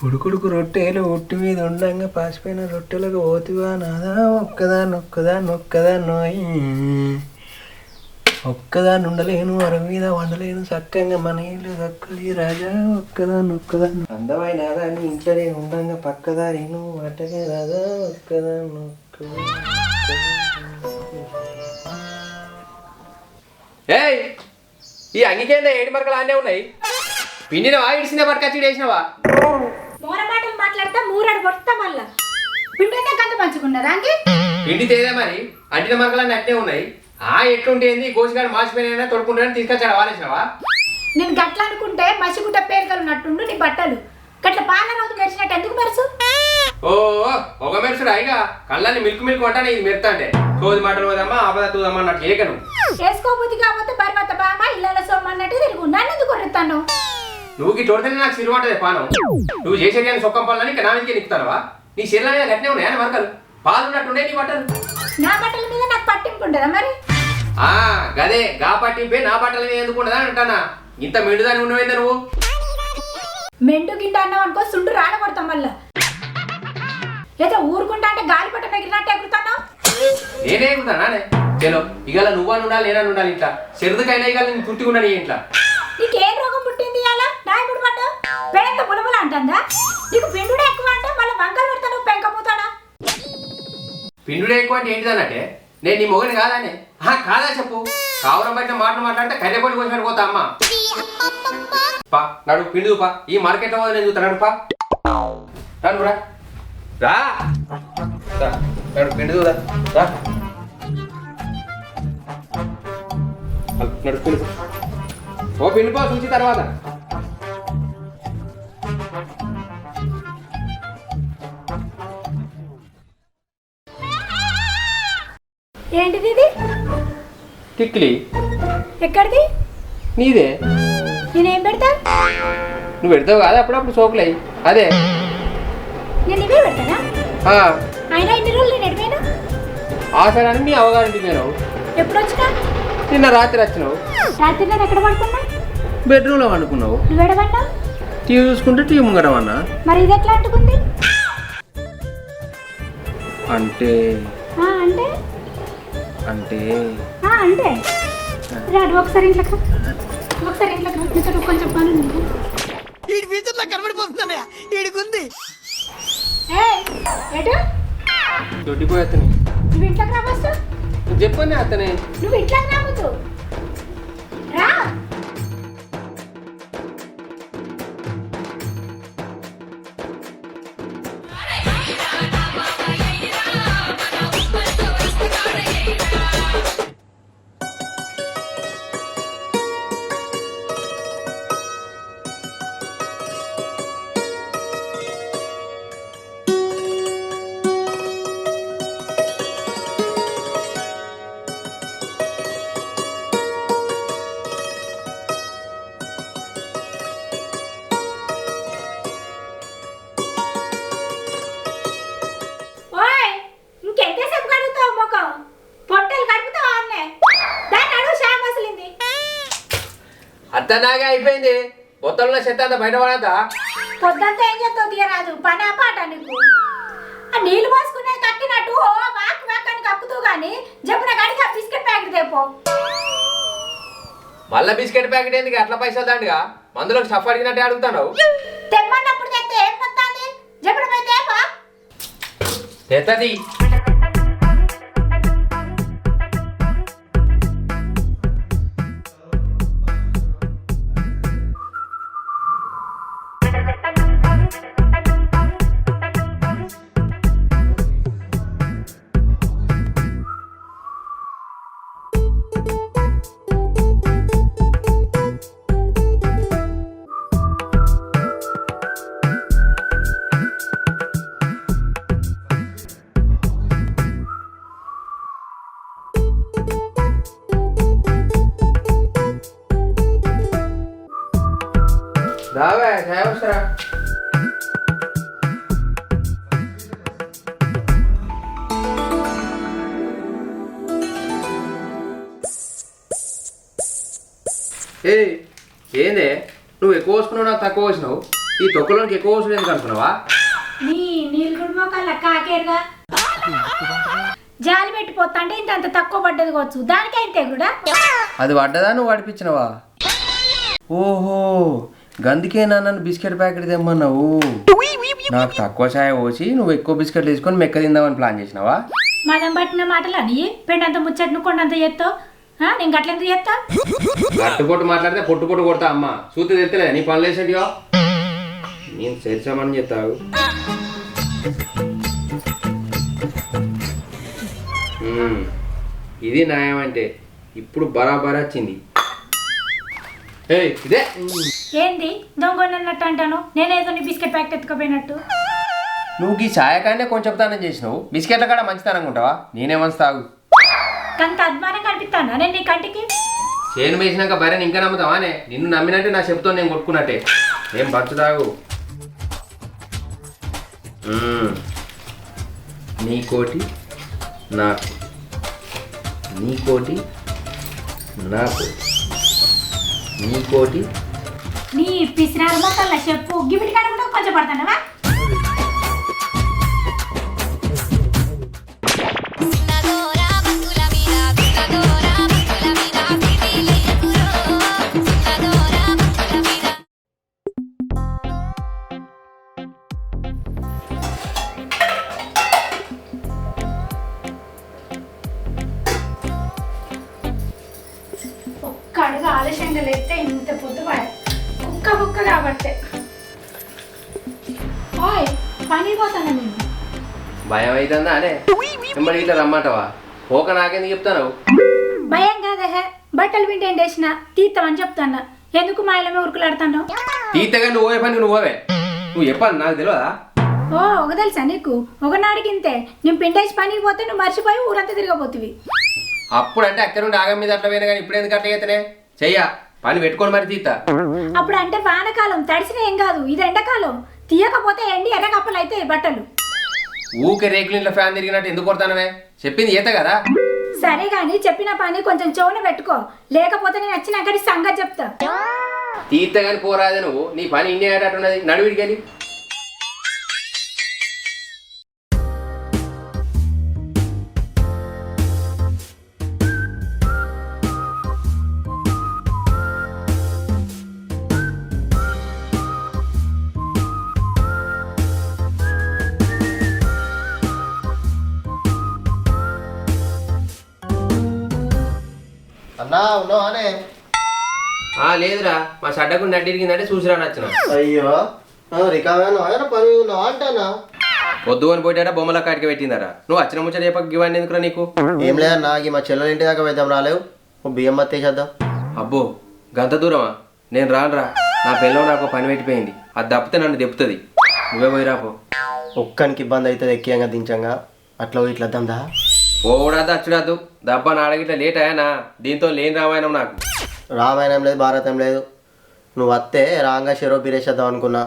ఉడుకుడుకు రొట్టెలు ఒట్టి మీద ఉండంగా పాసిపోయిన రొట్టెలకు పోతివా నాదా ఒక్కదాన్నోయి ఒక్కదాన్ని ఉండలేను అరుగు మీద వండలేను చక్కగా మన ఇల్లు దక్కలి రాజా ఒక్కదాన్ని అందమైన దాన్ని ఇంట్లో నేను ఉండంగా పక్కదారి నువ్వు అట్టగా రాజా ఏయ్ ఈ అంగికేందా ఏడు మరకలు అన్నీ ఉన్నాయి పిండినవా ఇడిసిన పట్టుకొచ్చి వేసినవా మోరమాటలు మాట్లాడితే మూరాడు కొడతా మళ్ళా పిండి కంత పంచుకున్నారా అంకి పిండి తేదే మరి అంటిన మరకలన్నీ అట్నే ఉన్నాయి ఎట్లుంటేంది గోసిగాడు మాసిపోయినా తొడుకుంటాడని తీసుకొచ్చాడు వారేసినవా నేను గట్ల అనుకుంటే మసిగుట్ట పేరుకలు నట్టుండు నీ బట్టలు గట్ల పాల రోజు మెరిసినట్టు ఎందుకు మెరుసు ఓ ఒక మెరుసుడు అయిగా కళ్ళని మిల్క్ అంటానే ఇది మెరుతా అంటే తోది మాటలు పోదమ్మా ఆపద తూదమ్మా అన్నట్టు ఏకను వేసుకోబుద్ధి కాకపోతే బర్మత బామ ఇళ్ళ సోమన్నట్టు తిరుగు నన్ను ఎందుకు కొడుతాను నువ్వు తోడితేనే నాకు సిరువంటది పానం నువ్వు చేసేది కానీ సొక్కం పనులని ఇక నా మీదకే నిక్కుతానవా నీ శరీరం మీద గట్నే ఉన్నాయా మరకలు పాలున్నట్టుండే నీ బట్టలు నా బట్టల మీద నాకు పట్టింపు ఉండదా మరి గదే గా పట్టింపే నా బట్టల మీద ఎందుకు ఉండదా అంటానా ఇంత మెండుదాని ఉన్నవేందా నువ్వు మెండు గింట అన్నావు అనుకో సుండు రానబడతాం మళ్ళా ఏదో ఊరుకుంటా అంటే గాలిపట ఎగిరినట్టు ఎగురుతాను నేనే ఎగురుతానే చలో ఇగల నువ్వని ఉండాలి నేనని ఉండాలి ఇంట్లో చెరుదుకైనా ఇక నేను పుట్టికున్నా నీ ఇంట్లో నీకేం రోగం పుట్టింది అలా నా ఇప్పుడు పట్టు పేడంత బులబుల అంటుందా నీకు పిండుడే ఎక్కువ అంటే మళ్ళీ వంకలు పెడతాను పెంకపోతాడా పిండుడే ఎక్కువ అంటే ఏంటిదన్నట్టే నేను నీ మొగని కాదానే కాదా చెప్పు కావురం బయట మాటలు మాట్లాడితే కర్రెపల్లి కోసినట్టు పోతా అమ్మా పా నడు పిండు పా ఈ మార్కెట్లో పోదా నేను చూస్తా నడు పా నడు రా రా నడు పిండు రా నడు పిండు ఓ పిండి పా చూసి తర్వాత ఏంటిది ఇది టిక్లీ ఎక్కడిది నీదే నేనేం పెడతా నువ్వు పెడతావు కాదా అప్పుడప్పుడు సోకులయ్యి అదే నేను ఇవే పెడతానా అయినా ఇన్ని రోజులు నేను ఎడిపోయినా ఆసరాన్ని మీ అవగాహన పోయినావు ఎప్పుడు వచ్చినా నిన్న రాత్రి వచ్చినావు రాత్రి నేను ఎక్కడ పడుకున్నా బెడ్రూమ్లో వండుకున్నావు నువ్వు ఎడబడ్డావు టీవీ చూసుకుంటే టీవీ ముంగడమన్నా మరి ఇది ఎట్లా అంటుకుంది అంటే అంటే అంటే అంటే రాడు ఒకసారి ఇంట్లోకి నీతో కొంచెం పని ఉంది ఈ ఫ్యూచర్లో కనబడిపోతుందన్నయ్య ఈడికుంది ఏటు దొడ్డిపోయి అతని నువ్వు ఇంట్లోకి రా ఫస్ట్ చెప్పనే అతనే నువ్వు ఇంట్లోకి రావద్దు రా అత్తనాగా అయిపోయింది బొత్తల్లో చెత్త అంతా బయటపడద్దా పొద్దంతా ఏం చేస్తావు తీయరాదు పని పాట నీకు ఆ నీళ్ళు పోసుకునే కట్టినట్టు ఓ వాక్ వాక్ అని కప్పుతూ గాని జబ్బున గడిగా బిస్కెట్ ప్యాకెట్ తెపో మళ్ళా బిస్కెట్ ప్యాకెట్ ఎందుకు అట్లా పైసలు దండగా మందులోకి స్టఫ్ అడిగినట్టే అడుగుతాను తెమ్మన్నప్పుడు తెస్తే ఏం వస్తుంది జబ్బున పోయి తేపా తెత్తది రావే వస్తారా ఏందే నువ్వు ఎక్కువ వస్తున్నావు నాకు తక్కువ వచ్చినావు ఈ తొక్కలోనికి ఎక్కువ అవసరం ఎందుకు అనుకున్నావా? నీ నీళ్ళు గుడిమోకాల కాకేరుగా జాలి పెట్టిపోతా అంటే ఇంత అంత తక్కువ పడ్డది కావచ్చు, దానికైతే కూడా అది పడ్డదా నువ్వు పడిపించినవా? ఓహో గందుకే నన్ను బిస్కెట్ ప్యాకెట్ తెమ్మన్నావు. నాకు తక్కువ ఛాయ పోసి నువ్వు ఎక్కువ బిస్కెట్లు తీసుకొని మెక్క తిందామని ప్లాన్ చేసినావా? మనం పట్టిన మాటలు అని పెండంత ముచ్చట్ను కొండంత చేస్తావు. నేను గట్లెంత చేస్తా? గట్టుపొట్టు మాట్లాడితే పొట్టు పొట్టు కొడతా అమ్మ. చూస్తే తెలుస్తలే నీ పనులు వేసేటివా? నేను చేసామని చెప్తావు. ఇది న్యాయం అంటే ఇప్పుడు బరాబర్ వచ్చింది. ఇదే ఏంది దొంగన్నట్టు అంటాను? నేనేదో నీ బిస్కెట్ ప్యాకెట్ ఎత్తుకుపోయినట్టు. నువ్వు ఈ ఛాయకాన్నే కొంచెం తానం చేసినావు, బిస్కెట్ల కాడ మంచితనంగా ఉంటావా? నేనేమని తాగు కంత అభిమానం కనిపిస్తానా నేను నీ కంటికి? చేను వేసినాక బర్రెని ఇంకా నమ్ముతావానే? నిన్ను నమ్మినట్టే నా చెప్తాను, నేను కొట్టుకున్నట్టే. ఏం పంచు తాగు. నీకోటి నాకు, నీకోటి నాకు, నీకోటి. నీ పిసినారు మొక్కల చెప్పు గిమిడి కాడ కూడా కొంచెం పడతానవా? అడుగు ఆలస్యంగా లేస్తే ఇంత పొద్దుపాయ కుక్క కాబట్టే పని పోతాను నేను. భయం అవుతుందా అనే వెంబడి ఇట్లా రమ్మంటావా? పోక నాకెందుకు చెప్తాను? భయం కాదే, బట్టలు పిండి ఎండేసిన తీస్తామని చెప్తాను. ఎందుకు మా ఇళ్ళమే ఉరుకులాడుతాను? తీతగా నువ్వు పోయే పనికి నువ్వే. నువ్వు చెప్పాను నాకు తెలియదా? ఒక తెలుసా నీకు? ఒకనాడికింతే నేను పిండేసి పనికి పోతే నువ్వు మర్చిపోయి ఊరంతా తిరగబోతువి. అప్పుడంటే అక్కడ నుండి ఆగం మీద అట్లా పోయినా కానీ ఇప్పుడు ఎందుకు అట్లా చేతనే చెయ్యా పని పెట్టుకొని మరి తీత. అప్పుడు అంటే వానకాలం తడిసిన ఏం కాదు, ఇది ఎండాకాలం. తీయకపోతే ఎండి ఎర్రకప్పలు అయితే బట్టలు. ఊకే రేకులు ఇంట్లో ఫ్యాన్ తిరిగినట్టు ఎందుకు కొడతానవే? చెప్పింది ఈత కదా. సరే గాని చెప్పిన పని కొంచెం చెవున పెట్టుకో, లేకపోతే నేను వచ్చినాక సంగతి చెప్తా. తీత కానీ పోరాదే నువ్వు. నీ పని ఇన్ని అయ్యేటట్టున్నది. నడువిడికి వెళ్ళి అన్నా ఉన్నావానే? లేదురా, మా షడ్డకు నడ్డి ఇరిగిందంటే చూసిరా నచ్చిన. అయ్యో రికావేనా పని ఉన్నావా అంటానా? పొద్దు అని పోయిట బొమ్మల కాటికి పెట్టిందరా. నువ్వు వచ్చిన ముచ్చట చెప్పక ఇవన్నీ ఎందుకురా నీకు? ఏం లేదన్నా, మా చెల్లెల ఇంటి దాకా వెళ్దాం రాలేవు, బియ్యం మత్తేసేద్దాం. అబ్బో గంత దూరమా? నేను రానురా. నా పిల్లలు నాకు పని పెట్టిపోయింది, అది తప్పితే నన్ను దెప్పుతుంది. నువ్వే పోయిరాపో. ఒక్కనికి ఇబ్బంది అవుతుంది ఎక్కియంగా దించంగా, అట్లా ఇట్లా వద్దాందా? పోవడద్దు అచ్చుడద్దు దబ్బా నాడగిట్లా లేట్ అయ్యానా? దీంతో లేని రామాయణం నాకు. రామాయణం లేదు, భారతం లేదు. నువ్వు వస్తే రాంగా షెరో బీరేసేద్దాం అనుకున్నా.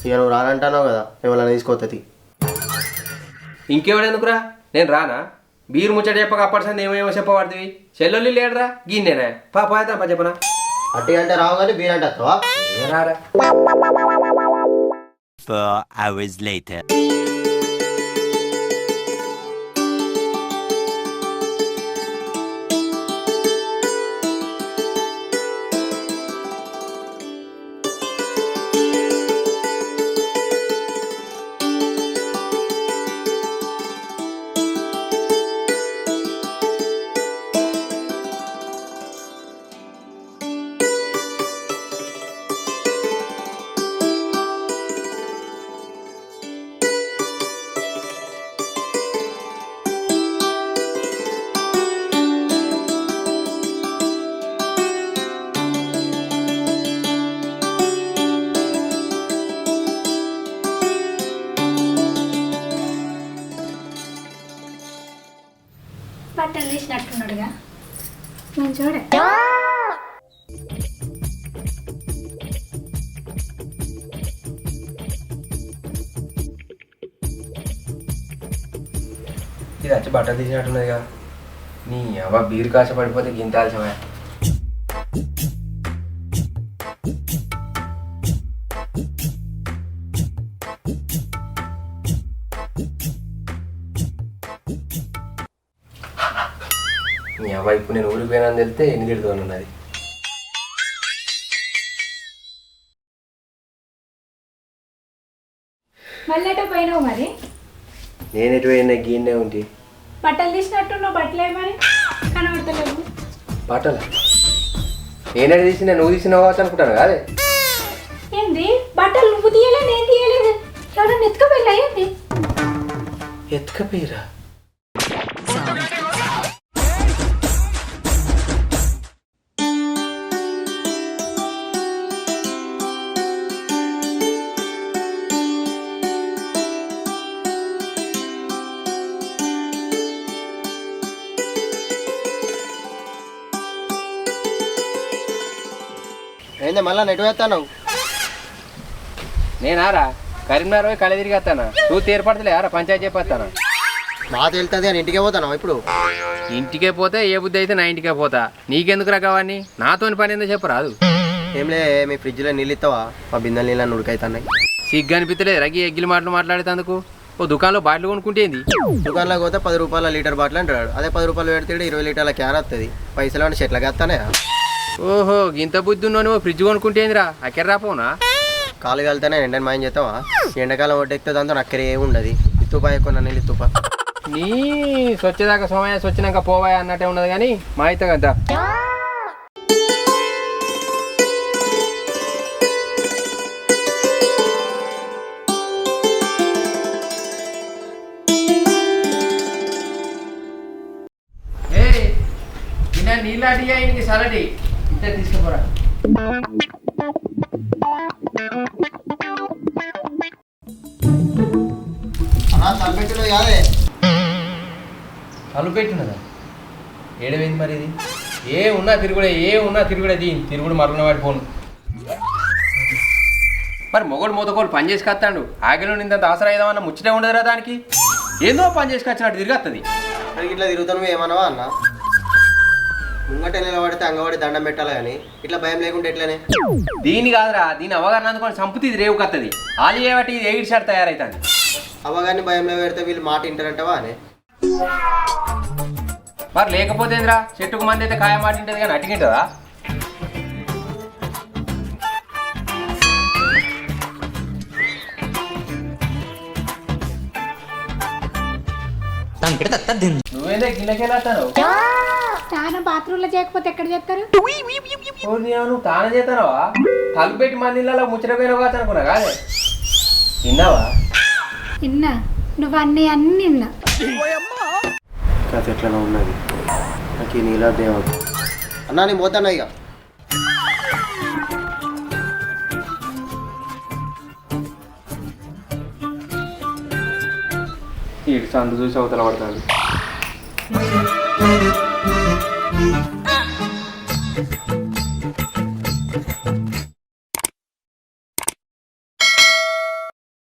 ఇక నువ్వు రానంటావు కదా, ఏమైనా తీసుకోతుంది. ఇంకెవడెందుకురా? నేను రానా? బీరు ముచ్చట చెప్పక అప్పటిసంది ఏమేమో చెప్పబడుతుంది. చెల్లెళ్ళు లేడరా గిన్నెనా? పాపా చెప్పనా? అట్టి అంటే రావు కానీ బీర్ అంటే వస్తావా? రారా. 4 hours later. బట్టలు తీసినట్టున్నాడుగా నేను చూడ. ఇది వచ్చి బట్టలు తీసినట్టున్నదిగా. నీ అవ్వ బీరు కాస పడిపోతే గింతాల్సమే. ఇప్పుడు నేను ఊరికి పోయినా వెళ్తే ఎన్ని తిడుతున్నది. మళ్ళీ ఎటో పోయినావు మరి? నేను ఎటు పోయినా గీన్నే ఉంటి. బట్టలు తీసినట్టు నువ్వు బట్టలే మరి కనబడతలేవు. బట్టలు నేనే తీసిన నువ్వు తీసిన కావచ్చు అనుకుంటాను కాదే. ఏంది బట్టలు నువ్వు తీయలేదు నేను తీయలేదు, ఎవడన్నా ఎత్తుకపోయిలా ఏంది? ఎత్తుకపోయిరా? ఏంది మళ్ళా నెట్ వేస్తాను? నేనారా కరీంనగర్ పోయి కళ్ళ తిరిగి వస్తానా, చూసి ఏర్పడతలేరా పంచాయతీ చెప్పేస్తానా. మా తెలుస్తుంది అని ఇంటికే పోతాను ఇప్పుడు. ఇంటికే పోతే ఏ బుద్ధి అయితే నా ఇంటికే పోతా, నీకెందుకు రకావని నాతోని పని ఏందో చెప్పరాదు. ఏంలే మీ ఫ్రిడ్జ్లో నీళ్ళు ఇస్తావా? మా బిందెలు నీళ్ళని ఉడికైతున్నాయి. సిగ్గు అనిపిస్తలే రగి ఎగ్గిలి మాటలు మాట్లాడేందుకు. ఓ దుకాణంలో బాటిల్ కొనుక్కుంటేంది, దుకాణంలోకి పోతే 10 రూపాయల లీటర్ బాటిల్ అంటాడు. అదే 10 రూపాయలు పెడితే 20 లీటర్ల క్యాన్ వస్తుంది. పైసలు అంటే చెట్లకి వస్తానే. ఓహో ఇంత బుద్ధి ఉన్నావు, ఫ్రిడ్జ్ కొనుక్కుంటేందిరా అక్కడ రాపోనా? కాలు కలితేనే ఎండని మాయం చేస్తావా? ఎండాకాలం ఒడ్డెక్తే దాంతో నక్కరే ఉండదు. ఇత్తుపా ఎక్కువ నన్ను ఇత్తుపా. నీ స్వచ్ఛదాకా సోమయ్య వచ్చినాక పోవాయి అన్నట్టే ఉన్నది కానీ మా అయితే కదా. నీళ్ళటి ఇంటికి సలటి ఇంత తీసుకుపోరా. తలపెట్టులో కాదే కలు పెట్టినదా? ఏడవేంది మరి ఇది? ఉన్నా తిరుగుడే దీని తిరుగుడు మరుగున వాడిపోను. మరి మొగడు మూతకోలు పని చేసి కత్తాడు, ఆగిలో నిందంత ఆసరా ఏదామన్నా ముచ్చటే ఉండదురా దానికి. ఏందో పని చేసి కచ్చినట్టు తిరిగత్తది. ఇట్లా తిరుగుతాను ఏమన్నావా అన్న? ముంగట నిలబడితే అంగవాడి దండం పెట్టాలి కానీ ఇట్లా భయం లేకుండా ఎట్లనే? దీని కాదురా, దీని అవగాహన అందుకొని సంపుతి ఇది రేవు కత్తది. ఆలు ఏవటి ఇది ఎయిడ్ షాట్ తయారైతుంది. అవగారిని భయంలో పెడితే వీళ్ళు మాట వింటారంటవా అని? మరి లేకపోతే ఏంద్రా, చెట్టుకు మంది అయితే కాయ మాట ఉంటుంది కానీ అట్టింటుందా? నువ్వేందే గిన్నెకెళ్ళాను? స్నానం బాత్రూంలో చేయకపోతే ఎక్కడ చేస్తారు? నువ్వు తానే చేస్తానవా? తలుపు పెట్టి మంది ఇళ్ళలో ముచ్చటపోయిన కావచ్చు అనుకున్నా కాదే. తిన్నావా? నిన్న నువ్వు అన్నీ నిన్న కథ ఎట్లా ఉన్నది నాకు నీలా దేవత అన్నా. నేను పోతాను ఇక. ఈ సందు చూసి అవతల పడతాడు.